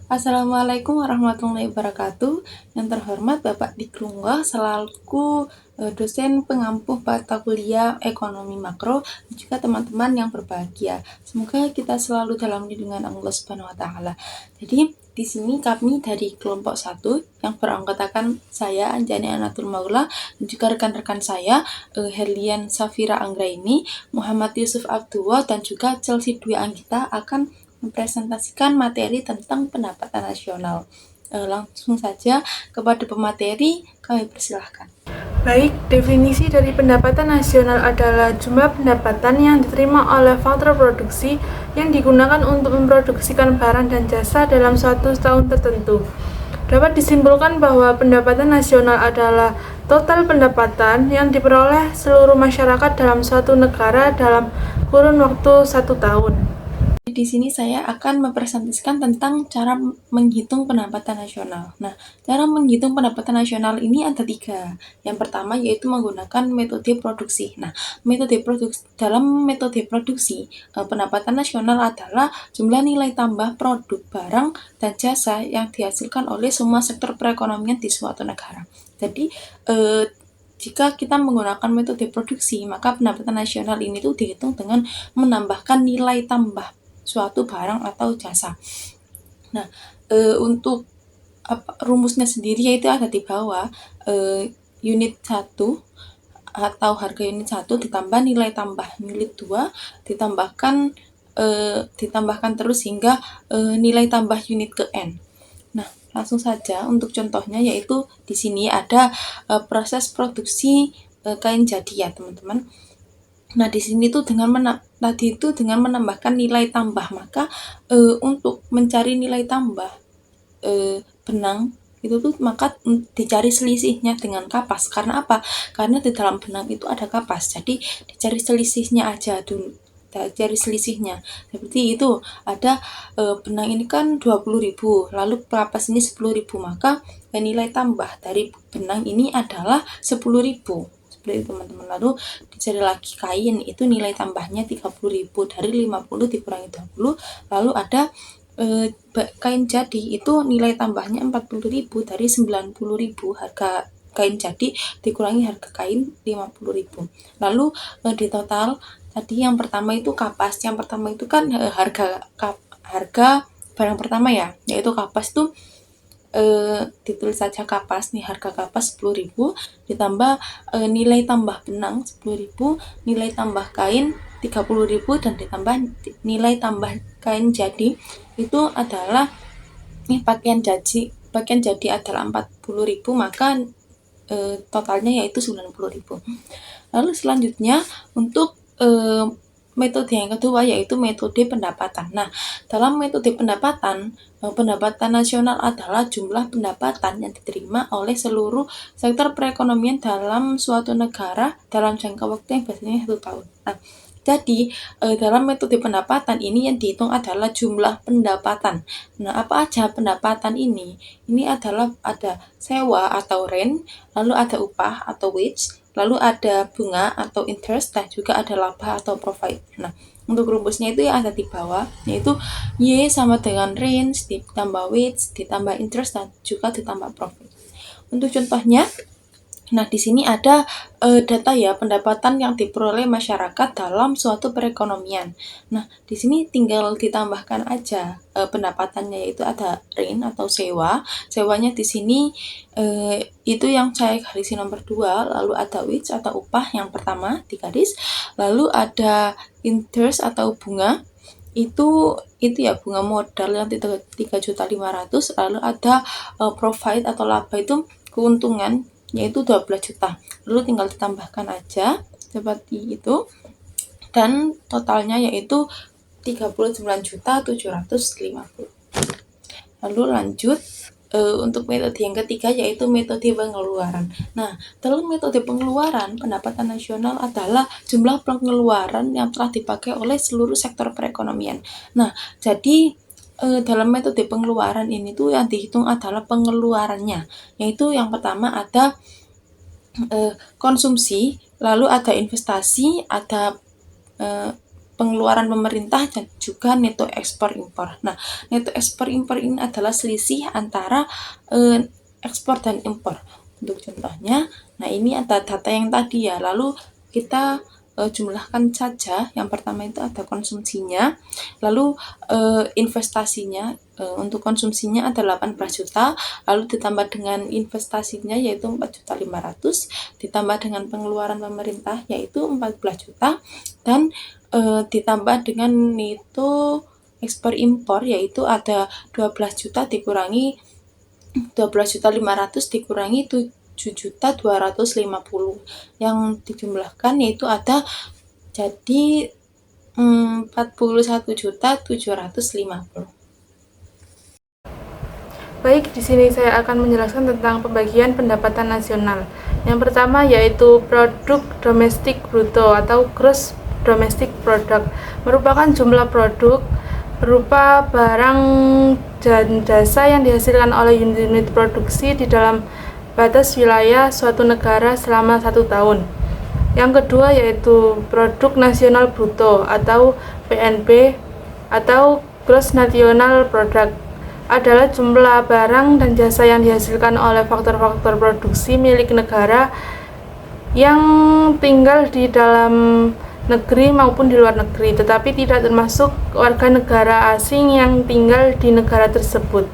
Assalamualaikum warahmatullahi wabarakatuh. Yang terhormat Bapak Dikrunggoh selaku dosen pengampu mata kuliah ekonomi makro dan juga teman-teman yang berbahagia. Semoga kita selalu dalam lindungan Allah Subhanahu wa taala. Jadi di sini kami dari kelompok 1 yang beranggotakan saya Anjani Anatul Maula dan juga rekan-rekan saya Herlian Safira Anggraini, Muhammad Yusuf Abdullah dan juga Chelsea Dwi Anggita akan mempresentasikan materi tentang pendapatan nasional. Langsung saja kepada pemateri, kami persilahkan. Baik, definisi dari pendapatan nasional adalah jumlah pendapatan yang diterima oleh faktor produksi yang digunakan untuk memproduksikan barang dan jasa dalam suatu tahun tertentu. Dapat disimpulkan bahwa pendapatan nasional adalah total pendapatan yang diperoleh seluruh masyarakat dalam suatu negara dalam kurun waktu 1 tahun. Di sini saya akan mempresentasikan tentang cara menghitung pendapatan nasional. Nah, cara menghitung pendapatan nasional ini ada 3. Yang pertama yaitu menggunakan metode produksi. Nah, dalam metode produksi, pendapatan nasional adalah jumlah nilai tambah produk barang dan jasa yang dihasilkan oleh semua sektor perekonomian di suatu negara. Jadi, jika kita menggunakan metode produksi, maka pendapatan nasional ini tuh dihitung dengan menambahkan nilai tambah suatu barang atau jasa. Nah, untuk rumusnya sendiri yaitu ada di bawah. Unit 1 atau harga unit 1 ditambah nilai tambah unit 2 ditambahkan terus hingga nilai tambah unit ke N. Nah, langsung saja untuk contohnya yaitu di sini ada proses produksi kain jadi ya, teman-teman. Nah, di sini tuh dengan menambahkan nilai tambah, maka untuk mencari nilai tambah benang itu tuh maka dicari selisihnya dengan kapas. Karena apa? Karena di dalam benang itu ada kapas. Jadi dicari selisihnya aja dulu. Cari selisihnya. Seperti itu, ada benang ini kan 20.000, lalu kapas ini 10.000, maka nilai tambah dari benang ini adalah 10.000. Seperti itu, teman-teman. Lalu dicari lagi kain, itu nilai tambahnya 30.000, dari 50 dikurangi 20, lalu ada kain jadi itu nilai tambahnya 40.000, dari 90.000 harga kain jadi dikurangi harga kain 50.000. Lalu di total tadi yang pertama itu kapas, yang pertama itu kan harga barang pertama ya, yaitu kapas tuh ditulis saja kapas nih, harga kapas 10.000 ditambah nilai tambah benang 10.000, nilai tambah kain 30.000 dan ditambah nilai tambah kain jadi itu adalah pakaian jadi adalah 40.000, maka totalnya yaitu 90.000. Lalu selanjutnya untuk metode yang kedua yaitu metode pendapatan. Nah, dalam metode pendapatan nasional adalah jumlah pendapatan yang diterima oleh seluruh sektor perekonomian dalam suatu negara dalam jangka waktu yang biasanya 1 tahun. Nah, jadi dalam metode pendapatan ini yang dihitung adalah jumlah pendapatan. Nah, apa aja pendapatan ini? Ini adalah ada sewa atau rent, lalu ada upah atau wage, lalu ada bunga atau interest, dan juga ada laba atau profit. Nah, untuk rumusnya itu yang ada di bawah, yaitu Y sama dengan rent ditambah wage ditambah interest dan juga ditambah profit. Untuk contohnya, nah di sini ada data ya pendapatan yang diperoleh masyarakat dalam suatu perekonomian. Nah, di sini tinggal ditambahkan aja pendapatannya, yaitu ada rent atau sewa. Sewanya di sini itu yang saya garis nomor 2, lalu ada wage atau upah yang pertama di garis, lalu ada interest atau bunga. Itu ya bunga modal yang 3.500.000, lalu ada profit atau laba itu keuntungan yaitu 12 juta. Lalu tinggal ditambahkan aja seperti itu. Dan totalnya yaitu 39.750. Lalu lanjut untuk metode yang ketiga yaitu metode pengeluaran. Nah, dalam metode pengeluaran, pendapatan nasional adalah jumlah pengeluaran yang telah dipakai oleh seluruh sektor perekonomian. Nah, jadi dalam metode pengeluaran ini tuh yang dihitung adalah pengeluarannya, yaitu yang pertama ada konsumsi, lalu ada investasi, ada pengeluaran pemerintah dan juga neto ekspor impor. Nah, neto ekspor impor ini adalah selisih antara ekspor dan impor. Untuk contohnya, nah ini ada data yang tadi ya, lalu kita jumlahkan saja. Yang pertama itu ada konsumsinya, lalu investasinya. Untuk konsumsinya ada 18 juta, lalu ditambah dengan investasinya yaitu 4.500.000, ditambah dengan pengeluaran pemerintah yaitu 14 juta, dan ditambah dengan neto ekspor impor yaitu ada 12 juta dikurangi 12.500.000 dikurangi 7.250.000, yang dijumlahkan yaitu ada jadi 41.750.000. Baik, di sini saya akan menjelaskan tentang pembagian pendapatan nasional. Yang pertama yaitu produk domestik bruto atau gross domestic product, merupakan jumlah produk berupa barang dan jasa yang dihasilkan oleh unit produksi di dalam batas wilayah suatu negara selama 1 tahun. Yang kedua yaitu produk nasional bruto atau PNB atau gross national product, adalah jumlah barang dan jasa yang dihasilkan oleh faktor-faktor produksi milik negara yang tinggal di dalam negeri maupun di luar negeri, tetapi tidak termasuk warga negara asing yang tinggal di negara tersebut.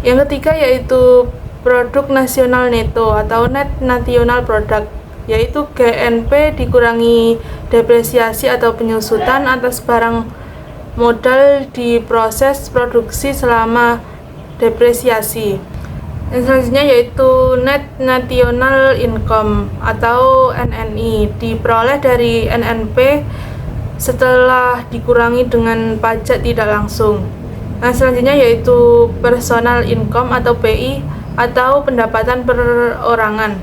Yang ketiga yaitu produk nasional neto atau net national product, yaitu GNP dikurangi depresiasi atau penyusutan atas barang modal di proses produksi selama depresiasi. Yang selanjutnya yaitu net national income atau NNI, diperoleh dari NNP setelah dikurangi dengan pajak tidak langsung. Nah, selanjutnya yaitu personal income atau PI atau pendapatan perorangan,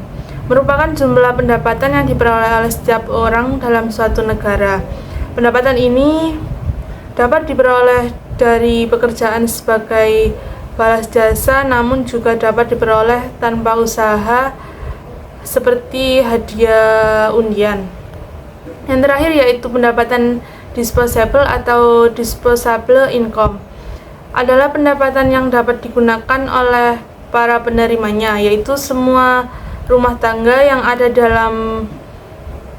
merupakan jumlah pendapatan yang diperoleh oleh setiap orang dalam suatu negara. Pendapatan ini dapat diperoleh dari pekerjaan sebagai balas jasa, namun juga dapat diperoleh tanpa usaha seperti hadiah undian. Yang terakhir yaitu pendapatan disposable atau disposable income, adalah pendapatan yang dapat digunakan oleh para penerimanya, yaitu semua rumah tangga yang ada dalam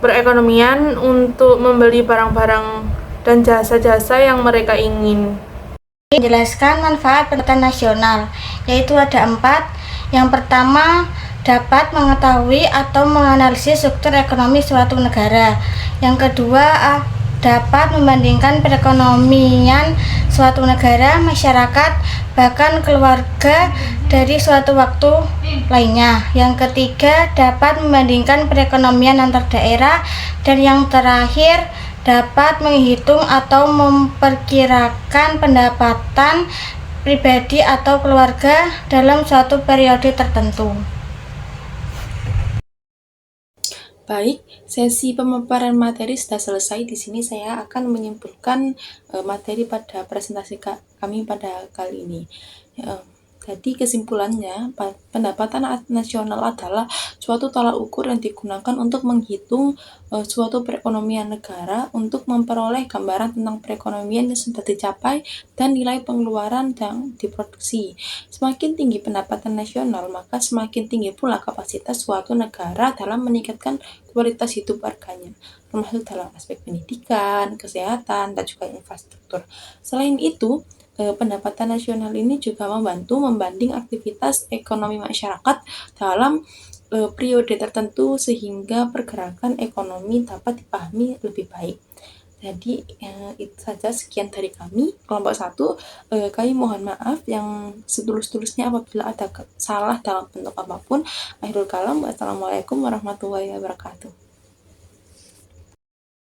perekonomian untuk membeli barang-barang dan jasa-jasa yang mereka ingin. Menjelaskan manfaat pendapatan nasional, yaitu ada 4. Yang pertama, dapat mengetahui atau menganalisis struktur ekonomi suatu negara. Yang kedua, dapat membandingkan perekonomian suatu negara, masyarakat, bahkan keluarga dari suatu waktu lainnya. Yang ketiga, dapat membandingkan perekonomian antar daerah. Dan yang terakhir, dapat menghitung atau memperkirakan pendapatan pribadi atau keluarga dalam suatu periode tertentu. Baik, sesi pemaparan materi sudah selesai. Di sini saya akan menyimpulkan materi pada presentasi kami pada kali ini. Jadi kesimpulannya, pendapatan nasional adalah suatu tolak ukur yang digunakan untuk menghitung suatu perekonomian negara, untuk memperoleh gambaran tentang perekonomian yang sudah dicapai dan nilai pengeluaran yang diproduksi. Semakin tinggi pendapatan nasional, maka semakin tinggi pula kapasitas suatu negara dalam meningkatkan kualitas hidup warganya, termasuk dalam aspek pendidikan, kesehatan, dan juga infrastruktur. Selain itu, pendapatan nasional ini juga membantu membanding aktivitas ekonomi masyarakat dalam periode tertentu sehingga pergerakan ekonomi dapat dipahami lebih baik. Jadi itu saja, sekian dari kami kelompok 1. Kami mohon maaf yang setulus-tulusnya apabila ada salah dalam bentuk apapun. Akhirul kalam, wassalamualaikum warahmatullahi wabarakatuh.